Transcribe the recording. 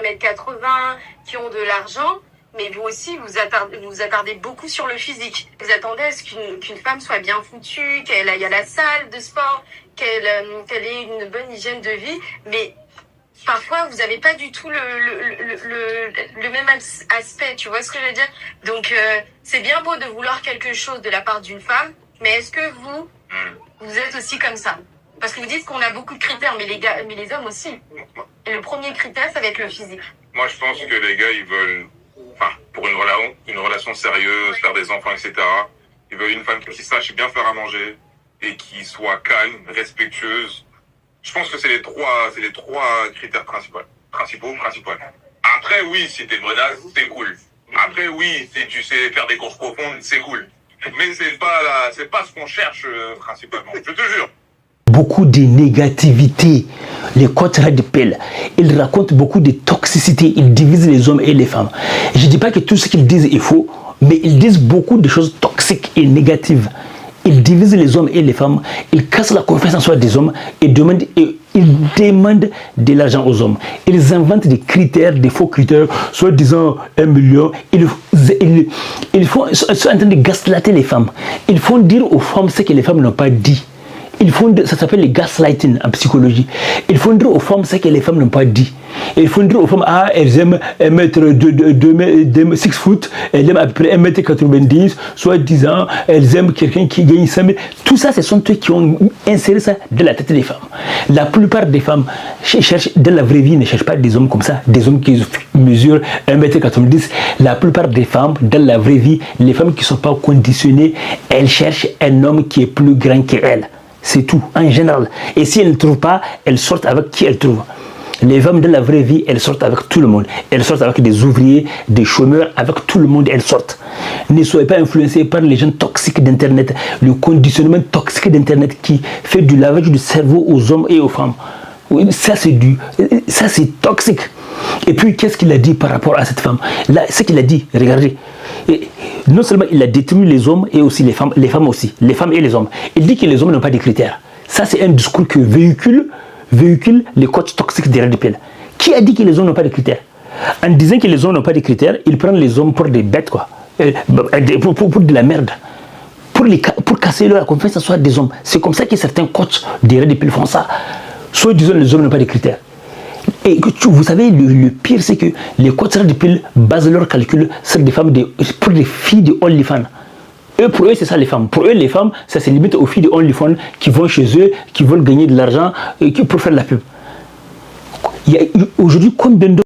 1m80, qui ont de l'argent, mais vous aussi, vous attardez beaucoup sur le physique. Vous attendez à ce qu'une femme soit bien foutue, qu'elle aille à la salle de sport, qu'elle ait une bonne hygiène de vie, mais parfois, vous n'avez pas du tout le même aspect, tu vois ce que je veux dire? Donc, c'est bien beau de vouloir quelque chose de la part d'une femme, mais est-ce que vous êtes aussi comme ça? Parce que vous dites qu'on a beaucoup de critères, mais les hommes aussi. Et le premier critère, ça va être le physique. Moi, je pense que les gars, ils veulent, pour une relation sérieuse, faire des enfants, etc., ils veulent une femme qui sache bien faire à manger et qui soit calme, respectueuse. Je pense que c'est les trois critères principaux. Après, oui, si t'es bonasse, c'est cool. Après, oui, si tu sais faire des courses profondes, c'est cool. Mais c'est pas ce qu'on cherche principalement. Je te jure. Beaucoup de négativité. Les coachs radicaux, ils racontent beaucoup de toxicité. Ils divisent les hommes et les femmes. Je ne dis pas que tout ce qu'ils disent est faux, mais ils disent beaucoup de choses toxiques et négatives. Ils divisent les hommes et les femmes, ils cassent la confiance en soi des hommes et ils demandent de l'argent aux hommes. Ils inventent des critères, des faux critères, soit disant 1 million. Ils sont en train de gaslighter les femmes. Ils font dire aux femmes ce que les femmes n'ont pas dit. Ça s'appelle le gaslighting en psychologie. Ils font dire aux femmes ce que les femmes n'ont pas dit. Ils font dire aux femmes, elles aiment 6 foot, elles aiment à peu près 1m90, soit disant, elles aiment quelqu'un qui gagne 5 000. Tout ça, ce sont eux qui ont inséré ça dans la tête des femmes. La plupart des femmes dans la vraie vie, ne cherchent pas des hommes comme ça, des hommes qui mesurent 1m90. La plupart des femmes, dans la vraie vie, les femmes qui ne sont pas conditionnées, elles cherchent un homme qui est plus grand qu'elles. C'est tout, en général. Et si elles ne trouvent pas, elles sortent avec qui elles trouvent. Les femmes de la vraie vie, elles sortent avec tout le monde. Elles sortent avec des ouvriers, des chômeurs, avec tout le monde, elles sortent. Ne soyez pas influencés par les gens toxiques d'Internet, le conditionnement toxique d'Internet qui fait du lavage du cerveau aux hommes et aux femmes. Ça, c'est toxique. Et puis, qu'est-ce qu'il a dit par rapport à cette femme? Là, ce qu'il a dit, regardez. Et non seulement il a détruit les hommes et aussi les femmes aussi, les femmes et les hommes. Il dit que les hommes n'ont pas de critères. Ça, c'est un discours que véhicule les coachs toxiques des radicaux. Qui a dit que les hommes n'ont pas de critères? En disant que les hommes n'ont pas de critères, ils prennent les hommes pour des bêtes, quoi. Pour de la merde. Pour casser leur confiance en soi des hommes. C'est comme ça que certains coachs des radicaux font ça. Soit disant les hommes n'ont pas de critères. Et vous savez, le pire, c'est que les coachs radicaux basent leurs calculs sur des femmes, pour des filles de OnlyFans. Pour eux, c'est ça les femmes. Pour eux, les femmes, ça se limite aux filles de OnlyFans qui vont chez eux, qui veulent gagner de l'argent pour faire la pub. Aujourd'hui, combien de